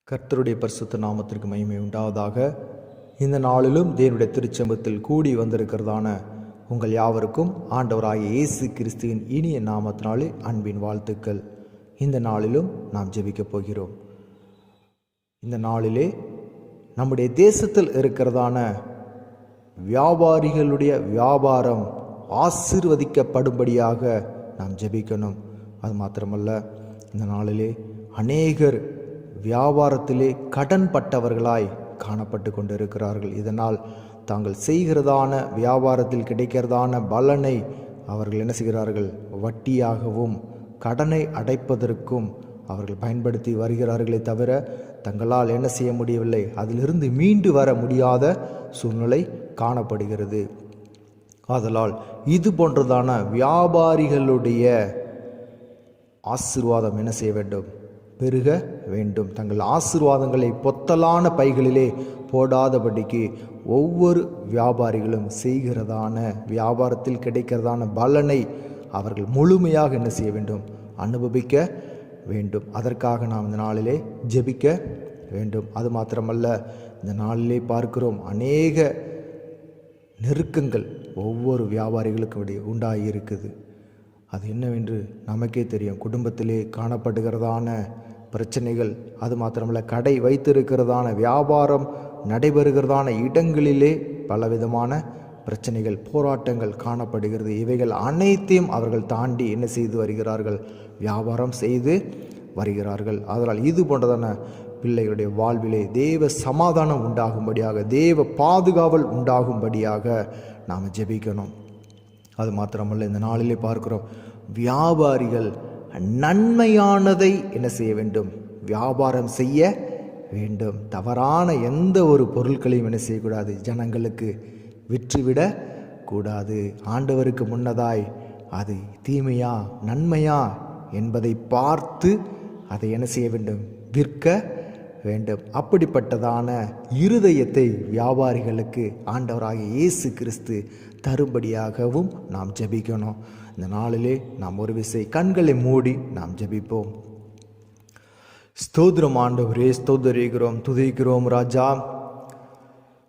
கர்த்தருடைய பரிசுத்த நாமத்திற்கு மகிமை உண்டாவதாக. இந்த நாளிலும் தேவனுடைய திருச்சம்பத்தில் கூடி வந்திருக்கிறதான உங்கள் யாவருக்கும் ஆண்டவராகிய இயேசு கிறிஸ்துவின் இனிய நாமத்தினாலே அன்பின் வாழ்த்துக்கள். இந்த நாளிலும் நாம் ஜெபிக்கப் போகிறோம். இந்த நாளிலே நம்முடைய தேசத்தில் இருக்கிறதான வியாபாரிகளுடைய வியாபாரம் ஆசீர்வதிக்கப்படும்படியாக நாம் ஜெபிக்கணும். அது மாத்திரமல்ல, இந்த நாளிலே அநேகர் வியாபாரத்திலே கடன் பட்டவர்களாய் காணப்பட்டு கொண்டிருக்கிறார்கள். இதனால் தாங்கள் செய்கிறதான வியாபாரத்தில் கிடைக்கிறதான பலனை அவர்கள் என்ன செய்கிறார்கள்? வட்டியாகவும் கடனை அடைப்பதற்கும் அவர்கள் பயன்படுத்தி வருகிறார்களே தவிர தங்களால் என்ன செய்ய முடியவில்லை, அதிலிருந்து மீண்டு வர முடியாத சூழ்நிலை காணப்படுகிறது. ஆதலால் இது போன்றதான வியாபாரிகளுடைய ஆசீர்வாதம் என்ன செய்ய வேண்டும்? பெருக வேண்டும். தங்கள் ஆசீர்வாதங்களை பொத்தலான பைகளிலே போடாதபடிக்கு ஒவ்வொரு வியாபாரிகளும் செய்கிறதான வியாபாரத்தில் கிடைக்கிறதான பலனை அவர்கள் முழுமையாக என்ன செய்ய வேண்டும்? அனுபவிக்க வேண்டும். அதற்காக நாம் இந்த நாளிலே ஜெபிக்க வேண்டும். அது மாத்திரமல்ல, இந்த நாளிலே பார்க்கிறோம் அநேக நெருக்கங்கள் ஒவ்வொரு வியாபாரிகளுக்கும் உண்டாகி இருக்குது. அது என்னவென்று நமக்கே தெரியும். குடும்பத்திலே காணப்படுகிறதான பிரச்சனைகள், அது மாத்திரமல்ல கடை வைத்திருக்கிறதான வியாபாரம் நடைபெறுகிறதான இடங்களிலே பலவிதமான பிரச்சனைகள், போராட்டங்கள் காணப்படுகிறது. இவைகள் அனைத்தையும் அவர்கள் தாண்டி என்ன செய்து வருகிறார்கள்? வியாபாரம் செய்து வருகிறார்கள். அதனால் இது போன்றதான பிள்ளைகளுடைய வாழ்விலே தேவ சமாதானம் உண்டாகும்படியாக, தேவ பாதுகாவல் உண்டாகும்படியாக நாம் ஜெபிக்கணும். அது மாத்திரமல்ல, இந்த நாளிலே பார்க்கிறோம் வியாபாரிகள் நன்மையானதை என்ன செய்ய வேண்டும்? வியாபாரம் செய்ய வேண்டும். தவறான எந்த ஒரு பொருட்களையும் என்ன செய்யக்கூடாது? ஜனங்களுக்கு விற்றுவிட கூடாது. ஆண்டவருக்கு முன்னதாய் அது தீமையா நன்மையா என்பதை பார்த்து அதை என்ன செய்ய வேண்டும்? விற்க வேண்டும். அப்படிப்பட்டதான இருதயத்தை வியாபாரிகளுக்கு ஆண்டவராகிய இயேசு கிறிஸ்து தரும்படியாகவும் நாம் ஜெபிக்கணும். இந்த நாளிலே நாம் ஒரு விசை கண்களை மூடி நாம் ஜெபிப்போம். ஸ்தோத்திரம் ஆண்டவரே, ஸ்தோத்திரிக்கிறோம், துதிக்கிறோம் ராஜா.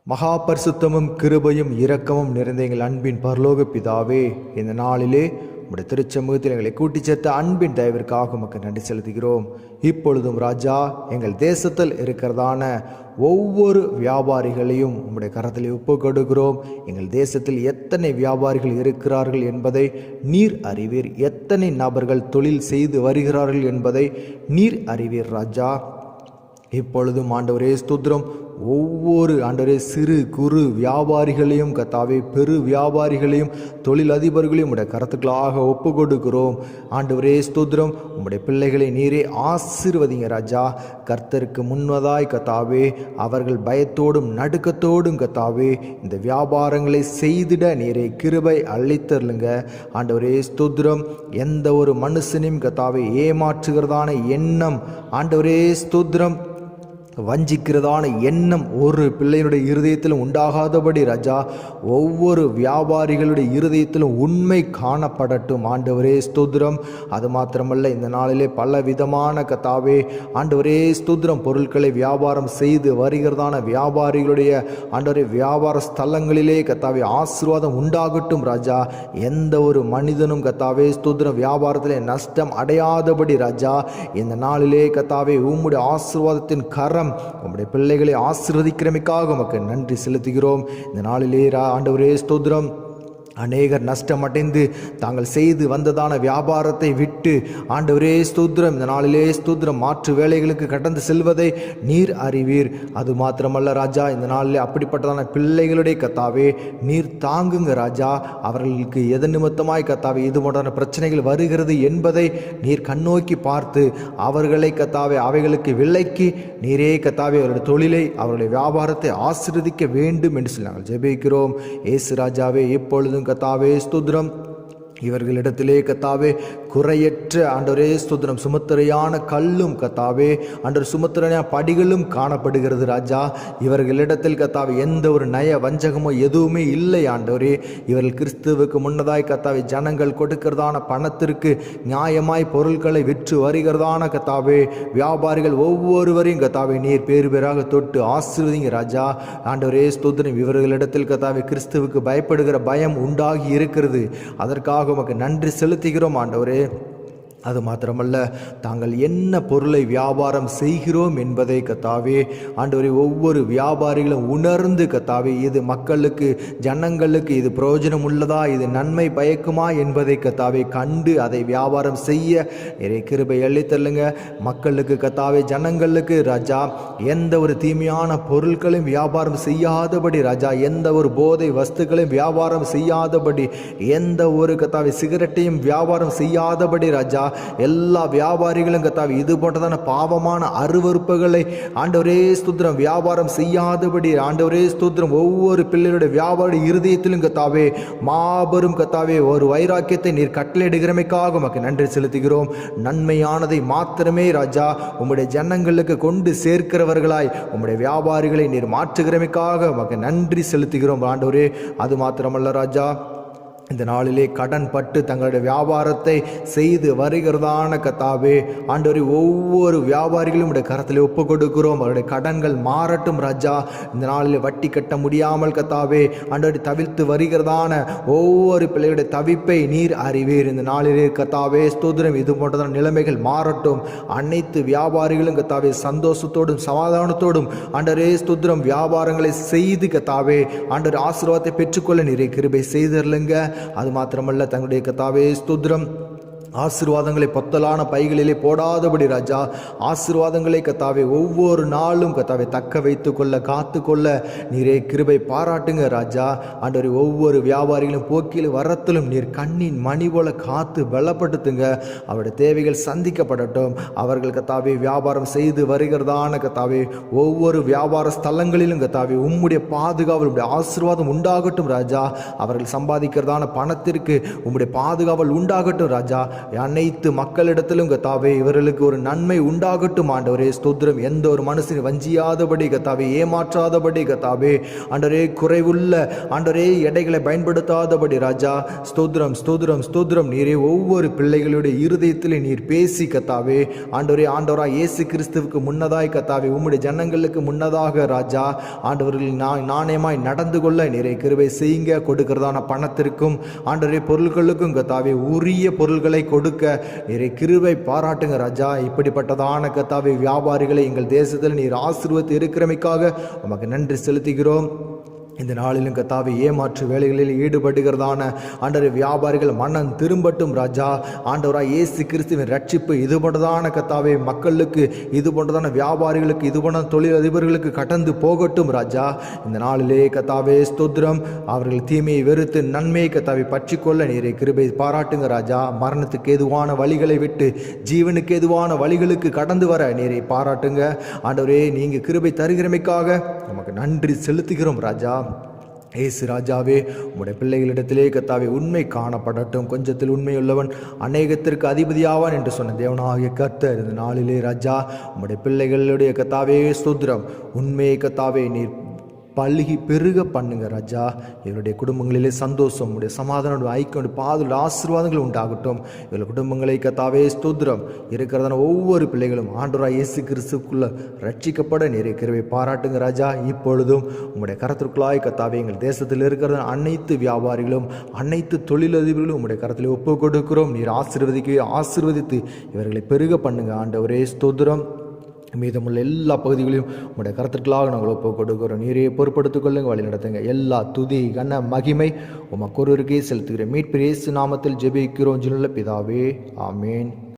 மகா பரிசுத்தமும் கிருபையும் இரக்கமும் நிறைந்த எங்கள் அன்பின் பரலோக பிதாவே, இந்த நாளிலே உம்முடைய திருச்சமூகத்தில் எங்களை கூட்டிச் சேர்த்த அன்பின் தயவிற்காக உமக்கு நன்றி செலுத்துகிறோம். இப்பொழுதும் ராஜா, எங்கள் தேசத்தில் இருக்கிறதான ஒவ்வொரு வியாபாரிகளையும் உம்முடைய கரத்தில் ஒப்பு கொடுக்கிறோம். எங்கள் தேசத்தில் எத்தனை வியாபாரிகள் இருக்கிறார்கள் என்பதை நீர் அறிவீர். எத்தனை நபர்கள் தொழில் செய்து வருகிறார்கள் என்பதை நீர் அறிவீர் ராஜா. இப்பொழுதும் ஆண்டவரே ஸ்தோத்திரம், ஒவ்வொரு ஆண்டவரே சிறு குறு வியாபாரிகளையும் கர்த்தாவே, பெரு வியாபாரிகளையும் தொழில் அதிபர்களையும் உடைய கரத்துக்களாக ஒப்பு கொடுக்கிறோம். ஆண்டவரே ஸ்தோத்திரம், உம்முடைய பிள்ளைகளை நீரே ஆசீர்வதிங்க ராஜா. கர்த்தருக்கு முன்னதாய் கர்த்தாவே, அவர்கள் பயத்தோடும் நடுக்கத்தோடும் கர்த்தாவே இந்த வியாபாரங்களை செய்திட நீரே கிருபை அளித்தருளுங்க. ஆண்டவரே ஸ்தோத்திரம், எந்த ஒரு மனுஷனையும் கர்த்தாவே ஏமாற்றுகிறதான எண்ணம், ஆண்டவரே ஸ்தோத்திரம், வஞ்சிக்கிறதான எண்ணம் ஒரு பிள்ளையினுடைய இருதயத்திலும் உண்டாகாதபடி ராஜா, ஒவ்வொரு வியாபாரிகளுடைய இருதயத்திலும் உண்மை காணப்படட்டும். ஆண்டவரே ஸ்தோத்திரம். அது மாத்திரமல்ல, இந்த நாளிலே பல விதமான கர்த்தாவே ஆண்டவரே ஸ்தோத்திரம் பொருட்களை வியாபாரம் செய்து வருகிறதான வியாபாரிகளுடைய ஆண்டவரே வியாபார ஸ்தலங்களிலே கர்த்தாவே ஆசீர்வாதம் உண்டாகட்டும் ராஜா. எந்த ஒரு மனிதனும் கர்த்தாவே ஸ்தோத்திரம் வியாபாரத்திலே நஷ்டம் அடையாதபடி ராஜா, இந்த நாளிலே கர்த்தாவே உம்முடைய ஆசீர்வாதத்தின் கரம் உம்முடைய பிள்ளைகளை ஆசீர்வதிக்கிறமைக்காக உமக்கு நன்றி செலுத்துகிறோம். இந்த நாளிலே ஆண்டவரே ஸ்தோத்திரம், அநேகர் நஷ்டமடைந்து தாங்கள் செய்து வந்ததான வியாபாரத்தை விட்டு ஆண்டவரே ஸ்தோத்திரம் இந்த நாளிலே ஸ்தோத்திரம் மாற்று வேலைகளுக்கு கடந்து செல்வதை நீர் அறிவீர். அது மாத்திரமல்ல ராஜா, இந்த நாளிலே அப்படிப்பட்டதான பிள்ளைகளுடைய கர்த்தாவே நீர் தாங்குங்க ராஜா. அவர்களுக்கு எதன் நிமித்தமாய் கர்த்தாவே இது போன்ற பிரச்சனைகள் வருகிறது என்பதை நீர் கண்ணோக்கி பார்த்து அவர்களை கர்த்தாவே அவைகளுக்கு விலைக்கு நீரே கர்த்தாவே அவருடைய தொழிலை அவருடைய வியாபாரத்தை ஆசீர்வதிக்க வேண்டும் என்று சொல்லி நாங்கள் ஜெபிக்கிறோம். இயேசு ராஜாவே, எப்பொழுதும் கர்த்தாவே ஸ்தோத்திரம், இவர்களிடத்திலே கர்த்தாவே குறையற்ற ஆண்டவரே ஸ்தோத்திரம் சுமத்திரையான கல்லும் கத்தாவே ஆண்டவர் சுமத்திரையான படிகளும் காணப்படுகிறது ராஜா. இவர்களிடத்தில் கத்தாவே எந்த ஒரு நய வஞ்சகமோ எதுவுமே இல்லை ஆண்டவரே. இவர்கள் கிறிஸ்துவுக்கு முன்னதாய் கத்தாவே ஜனங்கள் கொடுக்கிறதான பணத்திற்கு நியாயமாய் பொருட்களை விற்று வருகிறதான கத்தாவே வியாபாரிகள் ஒவ்வொருவரையும் கத்தாவே நீர் பேறு பேராக தொட்டு ஆசீர்வதிங்க ராஜா. ஆண்டவரே ஸ்தோத்திரம் இவர்களிடத்தில் கத்தாவே கிறிஸ்துவுக்கு பயப்படுகிற பயம் உண்டாகி இருக்கிறது. அதற்காக உமக்கு நன்றி செலுத்துகிறோம் ஆண்டவரே. அது மாத்திரமல்ல, தாங்கள் என்ன பொருளை வியாபாரம் செய்கிறோம் என்பதை கத்தாவே ஆண்டவரே ஒவ்வொரு வியாபாரிகளும் உணர்ந்து கத்தாவே இது மக்களுக்கு ஜனங்களுக்கு இது பிரயோஜனம் உள்ளதா, இது நன்மை பயக்குமா என்பதை கத்தாவே கண்டு அதை வியாபாரம் செய்ய நிறைய கிருபை அளித்தல்லுங்க. மக்களுக்கு கத்தாவே ஜனங்களுக்கு ராஜா எந்த ஒரு தீமையான பொருட்களையும் வியாபாரம் செய்யாதபடி ராஜா, எந்த ஒரு போதை வஸ்துக்களையும் வியாபாரம் செய்யாதபடி, எந்த ஒரு கத்தாவே சிகரெட்டையும் வியாபாரம் செய்யாதபடி ராஜா எல்லா வியாபாரிகளும் கத்தாவே இது போன்றதான பாவமான அருவருப்புகளை ஆண்டவரே ஸ்தோத்திரம் வியாபாரம் செய்யாதபடி ஆண்டவரே ஸ்தோத்திரம் ஒவ்வொரு பிள்ளைகளுடைய வியாபார இருதயத்திலும் கத்தாவே மாபெரும் கத்தாவே ஒரு வைராக்கியத்தை நீர் கட்டளையிடுகிறமைக்காக உமக்கு நன்றி செலுத்துகிறோம். நன்மையானதை மாத்திரமே ராஜா உம்முடைய ஜனங்களுக்கு கொண்டு சேர்க்கிறவர்களாய் உம்முடைய வியாபாரிகளை நீர் மாற்றுகிறமைக்காக உமக்கு நன்றி செலுத்துகிறோம் ஆண்டவரே. அது மாத்திரமல்ல ராஜா, இந்த நாளிலே கடன் பட்டு தங்களுடைய வியாபாரத்தை செய்து வருகிறதான கத்தாவே ஆண்டவரே ஒவ்வொரு வியாபாரிகளும் உடைய கரத்தில் ஒப்பு கொடுக்கிறோம். அவருடைய கடன்கள் மாறட்டும் ராஜா. இந்த நாளில் வட்டி கட்ட முடியாமல் கத்தாவே ஆண்டவரை தவிர்த்து வருகிறதான ஒவ்வொரு பிள்ளையுடைய தவிப்பை நீர் அறிவீர். இந்த நாளிலே கத்தாவே ஸ்தோத்திரம் இது போன்றதான நிலைமைகள் மாறட்டும். அனைத்து வியாபாரிகளும் கத்தாவே சந்தோஷத்தோடும் சமாதானத்தோடும் ஆண்டவரே ஸ்தோத்திரம் வியாபாரங்களை செய்து கத்தாவே ஆண்டவர் ஆசீர்வாதத்தை பெற்றுக்கொள்ள நீரை கிருபை செய்திருங்க. அது மாத்திரமல்ல, தங்களுடைய கத்தாவே ஸ்தோத்திரம் ஆசீர்வாதங்களை பொத்தலான பைகளிலே போடாதபடி ராஜா ஆசீர்வாதங்களை கத்தாவே ஒவ்வொரு நாளும் கத்தாவே தக்க வைத்து கொள்ள காத்து கொள்ள நீரே கிருபை பாராட்டுங்க ராஜா. ஆண்டவரே ஒவ்வொரு வியாபாரிகளும் போக்கில் வரத்திலும் நீர் கண்ணின் மணி போல காத்து பலப்படுத்துங்க. அவருடைய தேவைகள் சந்திக்கப்படட்டும். அவர்கள் கத்தாவே வியாபாரம் செய்து வருகிறதான கத்தாவே ஒவ்வொரு வியாபார ஸ்தலங்களிலும் கத்தாவே உம்முடைய பாதுகாவல் உடைய ஆசீர்வாதம் உண்டாகட்டும் ராஜா. அவர்கள் சம்பாதிக்கிறதான பணத்திற்கு உம்முடைய பாதுகாவல் உண்டாகட்டும் ராஜா. அனைத்து மக்களிடத்திலும் கத்தாவே இவர்களுக்கு ஒரு நன்மை உண்டாகட்டும் ஆண்டவரே ஸ்தோத்திரம். எந்த ஒரு மனுஷனை வஞ்சியாதபடி கத்தாவே ஏமாற்றாதபடி கத்தாவே ஆண்டவரே குறைவுள்ள ஆண்டவரே எடைகளை பயன்படுத்தாதபடி ராஜா ஸ்தோத்திரம் ஸ்தோத்திரம் ஸ்தோத்திரம். நீரே ஒவ்வொரு பிள்ளைகளுடைய இருதயத்திலே நீர் பேசி கத்தாவே ஆண்டவரே ஆண்டவராய் இயேசு கிறிஸ்துவுக்கு முன்னதாய் கத்தாவே உம்முடைய ஜனங்களுக்கு முன்னதாக ராஜா ஆண்டவர்கள் நாணயமாய் நடந்து கொள்ள நீரை கிருபை செய்யுங்க. கொடுக்கிறதான பணத்திற்கும் ஆண்டவரே பொருட்களுக்கும் கத்தாவே உரிய பொருள்களை கொடுக்க நீரை கிருபை பாராட்டுங்க ராஜா. இப்படிப்பட்டதான கத்தாவே வியாபாரிகளை எங்கள் தேசத்தில் நீர் ஆசீர்வதித்து இருக்கிறமைக்காக உமக்கு நன்றி செலுத்துகிறோம். இந்த நாளிலும் கத்தாவே ஏமாற்று வேலைகளில் ஈடுபடுகிறதான ஆண்டவரே வியாபாரிகள் மனம் திரும்பட்டும் ராஜா. ஆண்டவராய் இயேசு கிறிஸ்துவின் ரட்சிப்பு இது போன்றதான கத்தாவே மக்களுக்கு இது போன்றதான வியாபாரிகளுக்கு இது போன்ற தொழில் அதிபர்களுக்கு கடந்து போகட்டும் ராஜா. இந்த நாளிலே கத்தாவே ஸ்தோத்திரம் அவர்கள் தீமையை வெறுத்து நன்மையை கத்தாவை பற்றிக்கொள்ள நீரை கிருபை பாராட்டுங்க ராஜா. மரணத்துக்கு ஏதுவான வழிகளை விட்டு ஜீவனுக்கு ஏதுவான வழிகளுக்கு கடந்து வர நீரை பாராட்டுங்க ஆண்டவரே. நீங்க கிருபை தருகிறமைக்காக நமக்கு நன்றி செலுத்துகிறோம் ராஜா. ஏசு ராஜாவே உம்முடைய பிள்ளைகளிடத்திலே கத்தாவே உண்மை காணப்படட்டும். கொஞ்சத்தில் உண்மையுள்ளவன் அநேகத்திற்கு அதிபதியாவான் என்று சொன்ன தேவனாகிய கர்த்தர் இந்த நாளிலே ராஜா உம்முடைய பிள்ளைகளுடைய கத்தாவே ஸ்தோத்திரம் உண்மையை கத்தாவே நீர் பல்கி பெருக பண்ணுங்க ராஜா. இவருடைய குடும்பங்களிலே சந்தோஷம் உடைய சமாதானம் ஐக்கியம் பாதுகாப்பு ஆசீர்வாதங்கள் உண்டாகட்டும். இவருடைய குடும்பங்களை கத்தாவே ஸ்தோத்திரம் இருக்கிறதான ஒவ்வொரு பிள்ளைகளும் ஆண்டவராய் இயேசு கிறிஸ்துக்குள்ள ரட்சிக்கப்பட நிறைய கிருபை பாராட்டுங்க ராஜா. இப்பொழுதும் உங்களுடைய கரத்திற்குள்ளாய் கத்தாவே எங்கள் தேசத்தில் இருக்கிற அனைத்து வியாபாரிகளும் அனைத்து தொழிலதிபர்களும் உங்களுடைய கரத்தில் ஒப்பு கொடுக்கிறோம். நீர் ஆசீர்வதித்து இவர்களை பெருக பண்ணுங்க ஆண்டவரே ஸ்தோத்திரம். மீதமுள்ள எல்லா பகுதிகளையும் உங்களுடைய கருத்துக்களாக நாங்கள் ஒப்பு கொடுக்கிறோம். நீரையை பொறுப்படுத்திக் கொள்ளுங்க, வழி நடத்துங்க. எல்லா துதி கன மகிமை உமக்கு ஒருவருக்கே செலுத்துகிறேன். மீட்பு இயேசு நாமத்தில் ஜெபிக்கிறோம் ஜீவனுள்ள பிதாவே, ஆமேன்.